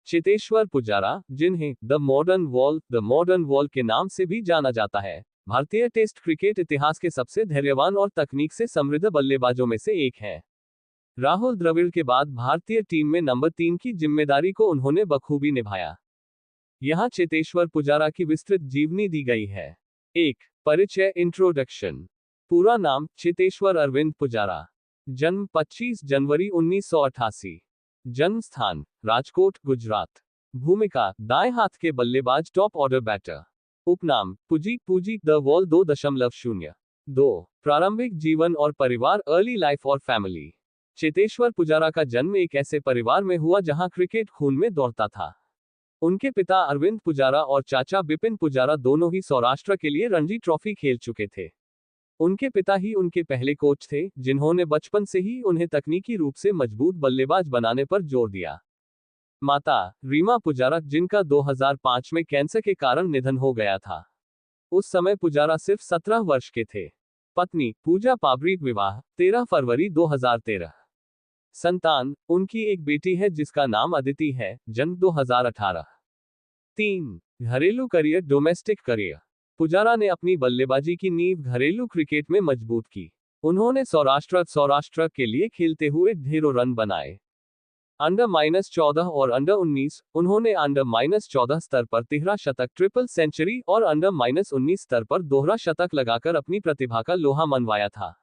चेतेश्वर पुजारा, जिन्हें the modern wall के नाम से भी जाना जाता है, भारतीय टेस्ट क्रिकेट इतिहास के सबसे धैर्यवान और तकनीक से समृद्ध बल्लेबाजों में से एक हैं। राहुल द्रविड़ के बाद भारतीय टीम में नंबर 3 की जिम्मेदारी को उन्होंने बखूबी निभाया। यहाँ चेतेश्वर पुजारा की विस्तृत जीवनी दी गई है। 1. परिचय इंट्रोडक्शन। पूरा नाम चेतेश्वर अरविंद पुजारा। जन्म 25 जनवरी 1988। जन्म स्थान राजकोट, गुजरात। भूमिका दाएं हाथ के बल्लेबाज, टॉप ऑर्डर बैटर। उपनाम पूजी द वॉल 2.02। प्रारंभिक जीवन और परिवार, अर्ली लाइफ और फैमिली। चेतेश्वर पुजारा का जन्म एक ऐसे परिवार में हुआ जहां क्रिकेट खून में दौड़ता था। उनके पिता अरविंद पुजारा और चाचा बिपिन पुजारा दोनों ही सौराष्ट्र के लिए रणजी ट्रॉफी खेल चुके थे। उनके पिता ही उनके पहले कोच थे, जिन्होंने बचपन से ही उन्हें तकनीकी रूप से मजबूत बल्लेबाज बनाने पर जोर दिया। माता रीमा पुजारा, जिनका 2005 में कैंसर के कारण निधन हो गया था। उस समय पुजारा सिर्फ 17 वर्ष के थे। पत्नी पूजा पाबरी, विवाह 13 फरवरी 2013। संतान उनकी एक बेटी है जिसका नाम अदिति है, जन्म 2018। 3. घरेलू करियर, डोमेस्टिक करियर। पुजारा ने अपनी बल्लेबाजी की नींव घरेलू क्रिकेट में मजबूत की। उन्होंने सौराष्ट्र के लिए खेलते हुए ढेरों रन बनाए। अंडर -14 और अंडर 19, उन्होंने अंडर -14 स्तर पर 13 शतक, ट्रिपल सेंचुरी और अंडर -19 स्तर पर दोहरा शतक लगाकर अपनी प्रतिभा का लोहा मनवाया था।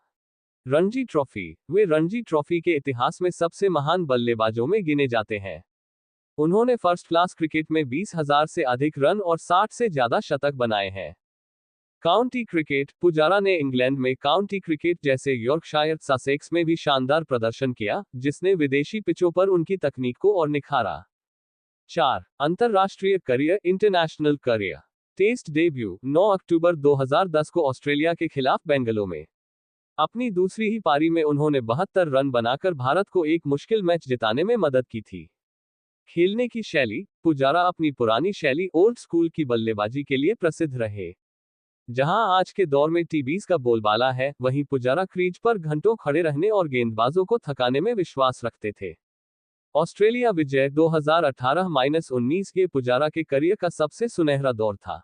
रणजी ट्रॉफी। वे रणजी ट्रॉफी के इतिहास में सबसे महान बल्लेबाजों में गिने जाते हैं। उन्होंने फर्स्ट क्लास क्रिकेट में 20,000 से अधिक रन और 60 से ज्यादा शतक बनाए हैं। County cricket. पुजारा ने इंग्लैंड में काउंटी क्रिकेट जैसे यॉर्कशायर, ससेक्स में भी शानदार प्रदर्शन किया, जिसने विदेशी पिचों पर उनकी तकनीक को और निखारा। 4. अंतरराष्ट्रीय career, international career. Test debut 9 अक्टूबर 2010 को ऑस्ट्रेलिया के खिलाफ बेंगलुरु में। अपनी दूसरी ही पारी में उन्होंने 72 रन बनाकर भारत को एक मुश्किल मैच जिताने में मदद की थी। खेलने की शैली। पुजारा अपनी पुरानी शैली, ओल्ड स्कूल की बल्लेबाजी के लिए प्रसिद्ध रहे। जहां आज के दौर में टी20 का बोलबाला है, वहीं पुजारा क्रीज पर घंटों खड़े रहने और गेंदबाजों को थकाने में विश्वास रखते थे। ऑस्ट्रेलिया विजय 2018-19 ये पुजारा के करियर का सबसे सुनहरा दौर था।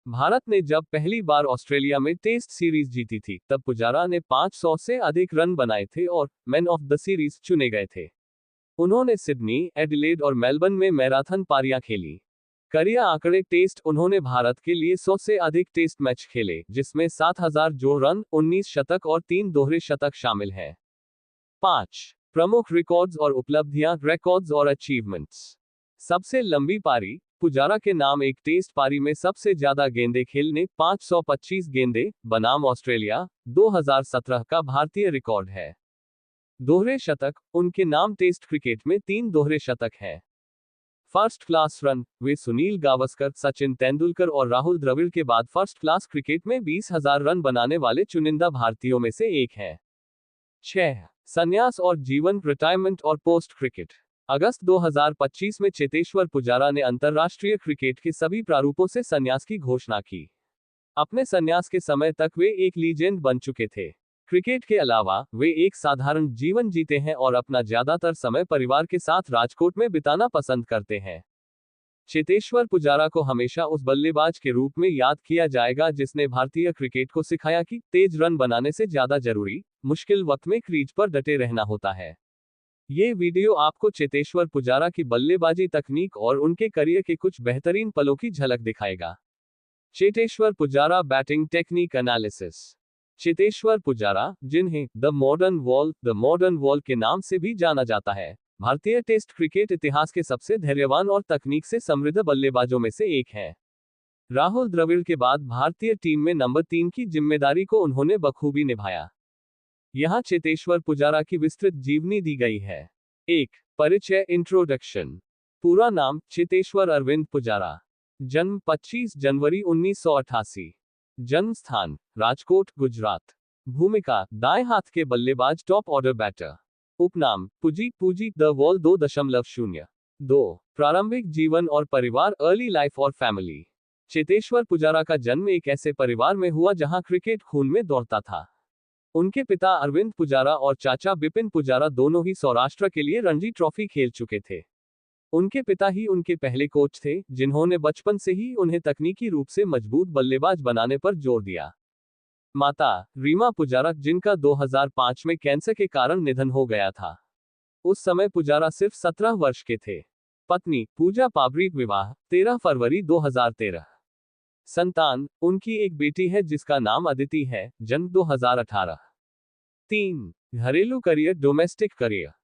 भारत ने जब पहली बार ऑस्ट्रेलिया में टेस्ट सीरीज जीती थी, तब पुजारा ने 500 से अधिक रन बनाए थे और मैन ऑफ द सीरीज चुने गए थे। उन्होंने सिडनी, एडिलेड और मेलबर्न में मैराथन पारियां खेली। करियर आंकड़े। टेस्ट। उन्होंने भारत के लिए 100 से अधिक टेस्ट मैच खेले, जिसमें 7,000 जोड़ रन, 19 शतक और 3 दोहरे शतक शामिल हैं। 5. प्रमुख रिकॉर्ड्स और उपलब्धियां, रिकॉर्ड्स और अचीवमेंट्स। सबसे लंबी पारी। पुजारा के नाम एक टेस्ट पारी में सबसे ज्यादा गेंदें खेलने, 525 गेंदें, बनाम ऑस्ट्रेलिया 2017 का भारतीय रिकॉर्ड है। दोहरे शतक। उनके नाम टेस्ट क्रिकेट में 3 दोहरे शतक हैं। First class run. वे सुनील गावस्कर, सचिन तेंदुलकर और राहुल द्रविड़ के बाद फर्स्ट क्लास क्रिकेट में 20,000 रन बनाने वाले चुनिंदा भारतीयों में से एक हैं। 6. संन्यास और जीवन, रिटायरमेंट और पोस्ट क्रिकेट। अगस्त 2025 में चेतेश्वर पुजारा ने अंतर्राष्ट्रीय क्रिकेट के सभी प्रारूपों से संन्यास की घोषणा की। अपने संन्यास के समय तक वे एक लीजेंड बन चुके थे। क्रिकेट के अलावा वे एक साधारण जीवन जीते हैं और अपना ज्यादातर समय परिवार के साथ राजकोट में बिताना पसंद करते हैं। चेतेश्वर पुजारा को हमेशा उस बल्लेबाज के रूप में याद किया जाएगा जिसने भारतीय क्रिकेट को सिखाया कि तेज रन बनाने से ज्यादा जरूरी मुश्किल वक्त में क्रीज पर डटे रहना होता है। ये वीडियो आपको चेतेश्वर पुजारा की बल्लेबाजी तकनीक और उनके करियर के कुछ बेहतरीन पलों की झलक दिखाएगा। Cheteshwar Pujara batting technique analysis. Cheteshwar Pujara, जिन्हें द मॉडर्न वॉल के नाम से भी जाना जाता है, भारतीय टेस्ट क्रिकेट इतिहास के सबसे धैर्यवान और तकनीक से समृद्ध बल्लेबाजों में से एक हैं। राहुल द्रविड़ के बाद भारतीय टीम में नंबर 3 की जिम्मेदारी को उन्होंने बखूबी निभाया। यहाँ चेतेश्वर पुजारा की विस्तृत जीवनी दी गई है। 1. परिचय इंट्रोडक्शन। पूरा नाम चेतेश्वर अरविंद पुजारा। जन्म 25 जनवरी 1988। जन्म स्थान राजकोट, गुजरात। भूमिका दाएं हाथ के बल्लेबाज, टॉप ऑर्डर बैटर। उपनाम पूजी द वॉल 2.02। प्रारंभिक जीवन और परिवार, अर्ली लाइफ और फैमिली। चेतेश्वर पुजारा का जन्म एक ऐसे परिवार में हुआ जहां क्रिकेट खून में दौड़ता था। उनके पिता अरविंद पुजारा और चाचा बिपिन पुजारा दोनों ही सौराष्ट्र के लिए रणजी ट्रॉफी खेल चुके थे। उनके पिता ही उनके पहले कोच थे, जिन्होंने बचपन से ही उन्हें तकनीकी रूप से मजबूत बल्लेबाज बनाने पर जोर दिया। माता रीमा पुजारा, जिनका 2005 में कैंसर के कारण निधन हो गया था। उस समय पुजारा सिर्फ 17 वर्ष के थे। पत्नी पूजा पाबरी, विवाह 13 फरवरी 2013। संतान उनकी एक बेटी है जिसका नाम अदिति है, जन्म 2018। 3 घरेलू करियर, डोमेस्टिक करियर।